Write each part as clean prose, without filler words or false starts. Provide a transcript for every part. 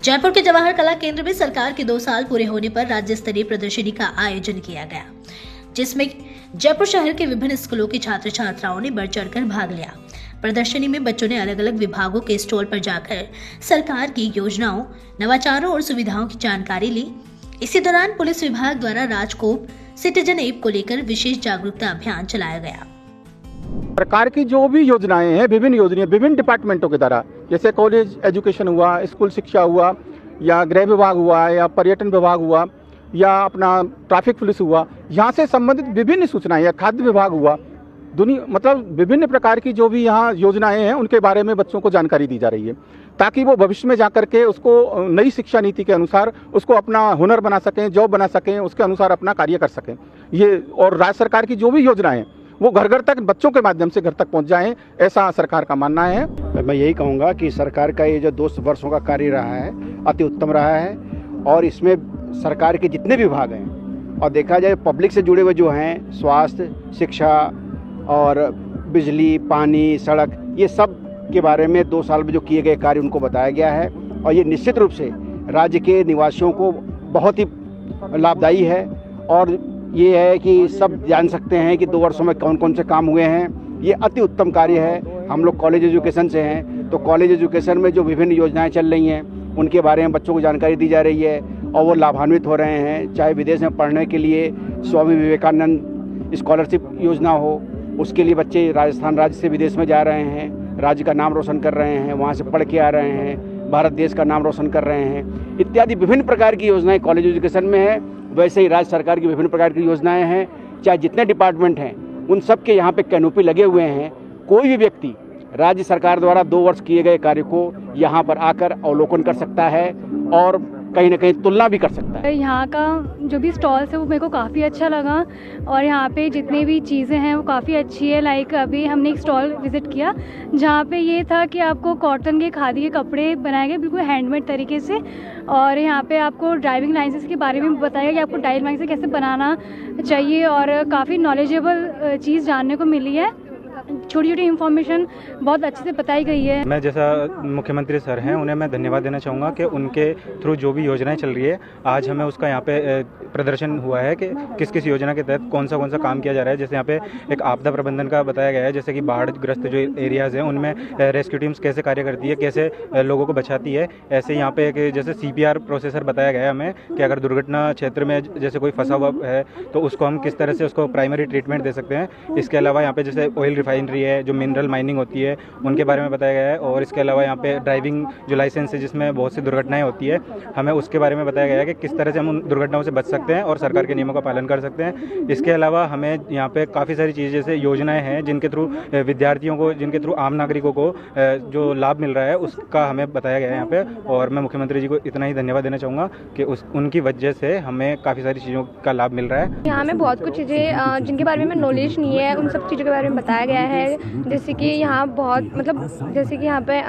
जयपुर के जवाहर कला केंद्र में सरकार के 2 साल पूरे होने पर राज्य स्तरीय प्रदर्शनी का आयोजन किया गया, जिसमें जयपुर शहर के विभिन्न स्कूलों के छात्र छात्राओं ने बढ़ चढ़कर भाग लिया। प्रदर्शनी में बच्चों ने अलग अलग विभागों के स्टॉल पर जाकर सरकार की योजनाओं, नवाचारों और सुविधाओं की जानकारी ली। इसी दौरान पुलिस विभाग द्वारा राजकोप सिटीजन ऐप को लेकर विशेष जागरूकता अभियान चलाया गया। सरकार की जो भी योजनाएं हैं, विभिन्न योजनाएं विभिन्न डिपार्टमेंटों के द्वारा, जैसे कॉलेज एजुकेशन हुआ, स्कूल शिक्षा हुआ, या गृह विभाग हुआ, या पर्यटन विभाग हुआ, या अपना ट्रैफिक पुलिस हुआ, यहाँ से संबंधित विभिन्न सूचनाएं, या खाद्य विभाग हुआ, मतलब विभिन्न प्रकार की जो भी यहाँ योजनाएं हैं उनके बारे में बच्चों को जानकारी दी जा रही है, ताकि वो भविष्य में जाकर के उसको नई शिक्षा नीति के अनुसार उसको अपना हुनर बना सकें, जॉब बना सकें, उसके अनुसार अपना कार्य कर सकें। ये और राज्य सरकार की जो भी योजनाएं हैं वो घर घर तक बच्चों के माध्यम से घर तक पहुंच जाएं, ऐसा सरकार का मानना है। मैं यही कहूँगा कि सरकार का ये जो 2 वर्षों का कार्य रहा है अति उत्तम रहा है, और इसमें सरकार के जितने विभाग हैं और देखा जाए पब्लिक से जुड़े हुए जो हैं, स्वास्थ्य, शिक्षा और बिजली, पानी, सड़क, ये सब के बारे में 2 साल में जो किए गए कार्य उनको बताया गया है, और ये निश्चित रूप से राज्य के निवासियों को बहुत ही लाभदायी है। और ये है कि सब जान सकते हैं कि 2 वर्षों में कौन कौन से काम हुए हैं। ये अति उत्तम कार्य है। हम लोग कॉलेज एजुकेशन से हैं, तो कॉलेज एजुकेशन में जो विभिन्न योजनाएं चल रही हैं उनके बारे में बच्चों को जानकारी दी जा रही है और वो लाभान्वित हो रहे हैं। चाहे विदेश में पढ़ने के लिए स्वामी विवेकानंद स्कॉलरशिप योजना हो, उसके लिए बच्चे राजस्थान राज्य से विदेश में जा रहे हैं, राज्य का नाम रोशन कर रहे हैं, वहाँ से पढ़ के आ रहे हैं, भारत देश का नाम रोशन कर रहे हैं, इत्यादि विभिन्न प्रकार की योजनाएं कॉलेज एजुकेशन में है। वैसे ही राज्य सरकार की विभिन्न प्रकार की योजनाएं हैं। चाहे जितने डिपार्टमेंट हैं उन सब के यहाँ पे कैनोपी लगे हुए हैं। कोई भी व्यक्ति राज्य सरकार द्वारा 2 वर्ष किए गए कार्य को यहाँ पर आकर अवलोकन कर सकता है और कहीं ना कहीं तुलना भी कर सकता है। यहाँ का जो भी स्टॉल्स है वो मेरे को काफ़ी अच्छा लगा, और यहाँ पे जितनी भी चीज़ें हैं वो काफ़ी अच्छी है। लाइक अभी हमने एक स्टॉल विज़िट किया जहाँ पे ये था कि आपको कॉटन के, खादी के कपड़े बनाए गए बिल्कुल हैंडमेड तरीके से, और यहाँ पे आपको ड्राइविंग लाइसेंस के बारे में बताया गया कि आपको ड्राइविंग लाइसेंस कैसे बनाना चाहिए, और काफ़ी नॉलेजेबल चीज़ जानने को मिली है। छोटी छोटी इन्फॉर्मेशन बहुत अच्छे से बताई गई है। मैं जैसा मुख्यमंत्री सर हैं उन्हें मैं धन्यवाद देना चाहूँगा कि उनके थ्रू जो भी योजनाएं चल रही है आज हमें उसका यहाँ पे प्रदर्शन हुआ है कि किस किस योजना के तहत कौन सा काम किया जा रहा है। जैसे यहाँ पे एक आपदा प्रबंधन का बताया गया है, जैसे कि बाढ़ग्रस्त जो एरियाज़ हैं उनमें रेस्क्यू टीम्स कैसे कार्य करती है, कैसे लोगों को बचाती है। ऐसे यहाँ पे एक जैसे CPR प्रोसेसर बताया गया है हमें कि अगर दुर्घटना क्षेत्र में जैसे कोई फंसा हुआ है तो उसको हम किस तरह से उसको प्राइमरी ट्रीटमेंट दे सकते हैं। इसके अलावा यहाँ पे जैसे ऑयल रिफाइनरी है, जो मिनरल माइनिंग होती है, उनके बारे में बताया गया है। और इसके अलावा यहाँ पे ड्राइविंग जो लाइसेंस है जिसमें बहुत सी दुर्घटनाएं होती है, हमें उसके बारे में बताया गया है कि किस तरह से हम उन दुर्घटनाओं से बच सकते हैं और सरकार के नियमों का पालन कर सकते हैं। इसके अलावा हमें यहाँ पे काफ़ी सारी चीज़ें जैसे योजनाएं हैं जिनके थ्रू विद्यार्थियों को, जिनके थ्रू आम नागरिकों को जो लाभ मिल रहा है उसका हमें बताया गया है यहाँ पे। और मैं मुख्यमंत्री जी को इतना ही धन्यवाद देना चाहूँगा कि उनकी वजह से हमें काफ़ी सारी चीज़ों का लाभ मिल रहा है। यहाँ में बहुत कुछ चीज़ें जिनके बारे में नॉलेज नहीं है उन सब चीज़ों के बारे में बताया गया है। जैसे कि यहाँ जैसे कि यहाँ पे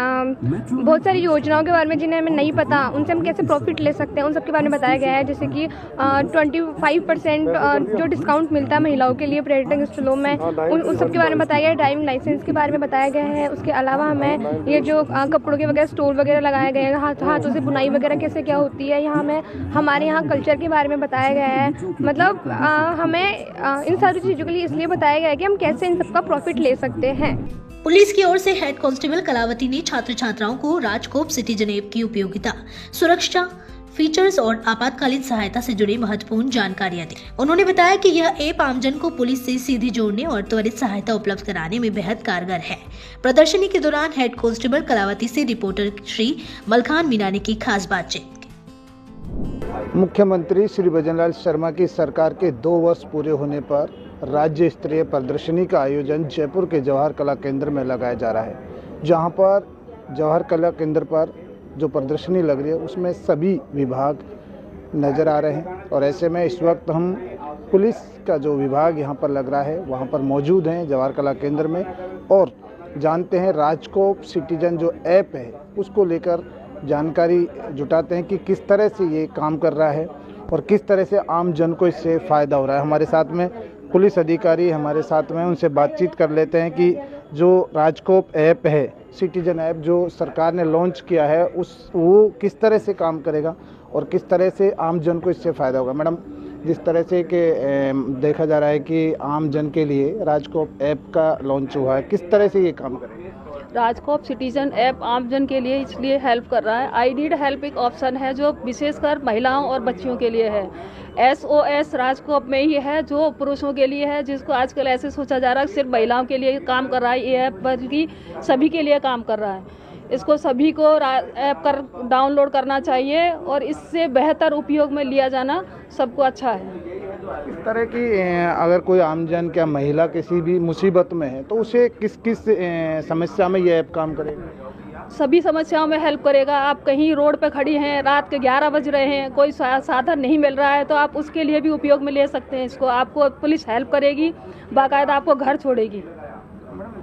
बहुत सारी योजनाओं के बारे में जिन्हें हमें नहीं पता, उनसे हम कैसे प्रॉफिट ले सकते हैं, उन सब के बारे में बताया गया है। जैसे कि 25% जो डिस्काउंट मिलता है महिलाओं के लिए पर्यटन स्थलों में, उन सब के बारे में बताया गया है। ड्राइविंग लाइसेंस के बारे में बताया गया है। उसके अलावा हमें ये जो कपड़ों के वगैरह स्टोर वगैरह लगाए गए हैं, हाथों से बुनाई वगैरह कैसे क्या होती है, यहाँ में हमारे यहाँ कल्चर के बारे में बताया गया है। मतलब हमें इन सारी चीज़ों के लिए इसलिए बताया गया है कि हम कैसे इन सबका प्रॉफिट ले सकते हैं। पुलिस की ओर से हेड कांस्टेबल कलावती ने छात्र छात्राओं को राजकोप सिटीजन ऐप की उपयोगिता, सुरक्षा, फीचर्स और आपातकालीन सहायता से जुड़ी महत्वपूर्ण जानकारियां दी। उन्होंने बताया कि यह ऐप आमजन को पुलिस से सीधे जोड़ने और त्वरित सहायता उपलब्ध कराने में बेहद कारगर है। प्रदर्शनी के दौरान हेड कांस्टेबल कलावती से रिपोर्टर श्री मलखान मीना ने की खास बातचीत। मुख्यमंत्री श्री भजनलाल शर्मा की सरकार के 2 वर्ष पूरे होने पर राज्य स्तरीय प्रदर्शनी का आयोजन जयपुर के जवाहर कला केंद्र में लगाया जा रहा है। जहां पर जवाहर कला केंद्र पर जो प्रदर्शनी लग रही है उसमें सभी विभाग नज़र आ रहे हैं, और ऐसे में इस वक्त हम पुलिस का जो विभाग यहाँ पर लग रहा है वहाँ पर मौजूद हैं जवाहर कला केंद्र में, और जानते हैं राजकोप सिटीजन जो ऐप है उसको लेकर जानकारी जुटाते हैं कि किस तरह से ये काम कर रहा है और किस तरह से आम जन को इससे फ़ायदा हो रहा है। हमारे साथ में पुलिस अधिकारी हमारे साथ में, उनसे बातचीत कर लेते हैं कि जो राजकोप ऐप है सिटीजन ऐप जो सरकार ने लॉन्च किया है वो किस तरह से काम करेगा और किस तरह से आम जन को इससे फ़ायदा होगा? मैडम, जिस तरह से कि देखा जा रहा है कि आम जन के लिए राजकोप ऐप का लॉन्च हुआ है, किस तरह से ये काम करेगा? राजकोप सिटीजन ऐप आमजन के लिए इसलिए हेल्प कर रहा है। आई नीड हेल्प एक ऑप्शन है जो विशेषकर महिलाओं और बच्चियों के लिए है। SOS राजकोप में ही है जो पुरुषों के लिए है, जिसको आजकल ऐसे सोचा जा रहा है सिर्फ महिलाओं के लिए काम कर रहा है ये ऐप, बल्कि सभी के लिए काम कर रहा है। इसको सभी को ऐप कर डाउनलोड करना चाहिए और इससे बेहतर उपयोग में लिया जाना सबको अच्छा है। इस तरह की अगर कोई आमजन क्या महिला किसी भी मुसीबत में है तो उसे किस किस समस्या में ये ऐप काम करेगा? सभी समस्याओं में हेल्प करेगा। आप कहीं रोड पे खड़ी हैं, रात के 11 बज रहे हैं, कोई साधन नहीं मिल रहा है तो आप उसके लिए भी उपयोग में ले सकते हैं इसको। आपको पुलिस हेल्प करेगी, बाकायदा आपको घर छोड़ेगी।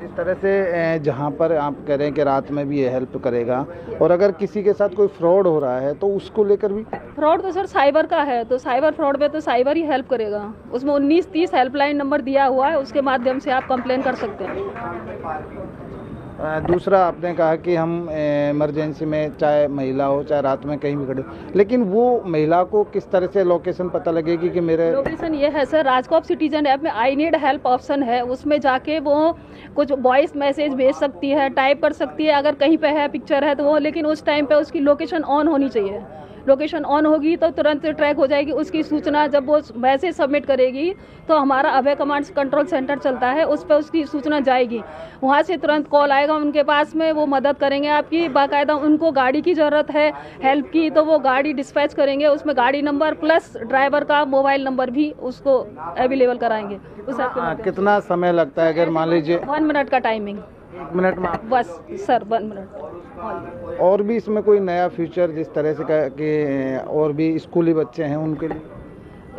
इस तरह से जहाँ पर आप कह रहे हैं कि रात में भी ये हेल्प करेगा, और अगर किसी के साथ कोई फ्रॉड हो रहा है तो उसको लेकर भी? फ्रॉड तो सर साइबर का है, तो साइबर फ्रॉड में तो साइबर ही हेल्प करेगा। उसमें 1930 हेल्पलाइन नंबर दिया हुआ है, उसके माध्यम से आप कंप्लेन कर सकते हैं। दूसरा, आपने कहा कि हम इमरजेंसी में चाहे महिला हो चाहे रात में कहीं भी खड़े, लेकिन वो महिला को किस तरह से लोकेशन पता लगेगी कि मेरे? लोकेशन ये है सर, राजकोप सिटीजन ऐप में आई नीड हेल्प ऑप्शन है, उसमें जाके वो कुछ वॉइस मैसेज भेज सकती है, टाइप कर सकती है अगर कहीं पे है पिक्चर है तो वो, लेकिन उस टाइम पे उसकी लोकेशन ऑन होनी चाहिए। लोकेशन ऑन होगी तो तुरंत ट्रैक हो जाएगी उसकी सूचना। जब वो मैसेज सबमिट करेगी तो हमारा अभय कमांड कंट्रोल सेंटर चलता है, उस पर उसकी सूचना जाएगी, वहाँ से तुरंत कॉल आएगा उनके पास में, वो मदद करेंगे आपकी। बाकायदा उनको गाड़ी की ज़रूरत है हेल्प की तो वो गाड़ी डिस्पैच करेंगे, उसमें गाड़ी नंबर प्लस ड्राइवर का मोबाइल नंबर भी उसको अवेलेबल कराएंगे। कितना समय लगता है अगर मान लीजिए? 1 मिनट का टाइमिंग। 1 मिनट में बस सर, 1 मिनट। और भी इसमें कोई नया फीचर जिस तरह से कि और भी स्कूली बच्चे हैं उनके लिए?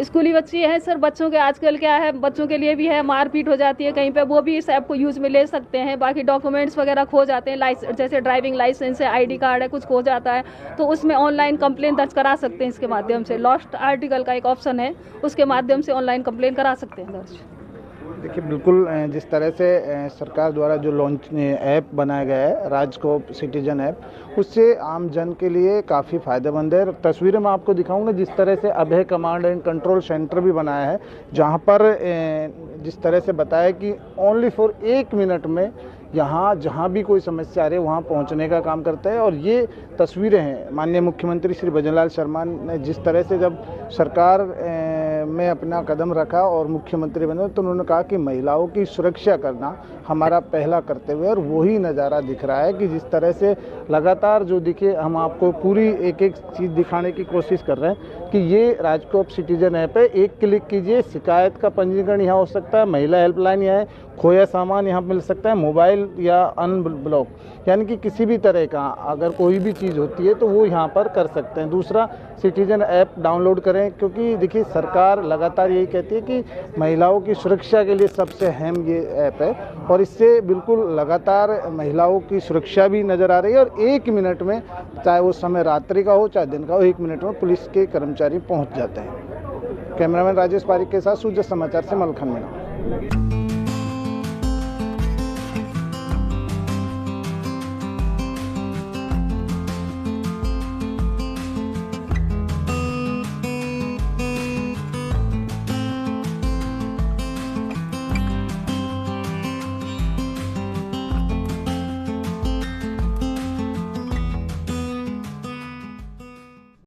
स्कूली बच्चे हैं सर, बच्चों के आजकल क्या है, बच्चों के लिए भी है, मारपीट हो जाती है कहीं पे, वो भी इस ऐप को यूज़ में ले सकते हैं। बाकी डॉक्यूमेंट्स वगैरह खो जाते हैं, जैसे ड्राइविंग लाइसेंस है, ID कार्ड है, कुछ खो जाता है तो उसमें ऑनलाइन कंप्लेन दर्ज करा सकते हैं इसके माध्यम से। लॉस्ट आर्टिकल का एक ऑप्शन है, उसके माध्यम से ऑनलाइन कंप्लेन करा सकते हैं दर्ज। देखिए, बिल्कुल जिस तरह से सरकार द्वारा जो लॉन्च ऐप बनाया गया है राजकोप सिटीजन ऐप, उससे आम जन के लिए काफ़ी फ़ायदेमंद है। तस्वीरें मैं आपको दिखाऊंगा जिस तरह से अभय कमांड एंड कंट्रोल सेंटर भी बनाया है, जहां पर जिस तरह से बताया कि ओनली फॉर 1 मिनट में यहाँ जहाँ भी कोई समस्या आ रही है वहाँ पहुँचने का काम करता है। और ये तस्वीरें हैं माननीय मुख्यमंत्री श्री भजनलाल शर्मा ने जिस तरह से जब सरकार में अपना कदम रखा और मुख्यमंत्री बने तो उन्होंने कहा कि महिलाओं की सुरक्षा करना हमारा पहला कर्तव्य है। और वही नज़ारा दिख रहा है कि जिस तरह से लगातार जो दिखे, हम आपको पूरी एक एक चीज़ दिखाने की कोशिश कर रहे हैं कि ये राजकोप सिटीजन ऐप है। एक क्लिक कीजिए, शिकायत का पंजीकरण यहाँ हो सकता है, महिला हेल्पलाइन यहाँ है, खोया सामान यहाँ मिल सकता है, मोबाइल या अनब्लॉक, यानी कि किसी भी तरह का अगर कोई भी चीज़ होती है तो वो यहाँ पर कर सकते हैं। दूसरा, सिटीजन ऐप डाउनलोड करें, क्योंकि देखिए सरकार लगातार यही कहती है कि महिलाओं की सुरक्षा के लिए सबसे अहम ये ऐप है और इससे बिल्कुल लगातार महिलाओं की सुरक्षा भी नज़र आ रही है। और 1 मिनट में, चाहे वो समय रात्रि का हो चाहे दिन का हो, 1 मिनट में पुलिस के कर्मचारी पहुँच जाते हैं। कैमरामैन राजेश पारिक के साथ सूरज समाचार से मलखन मीणा।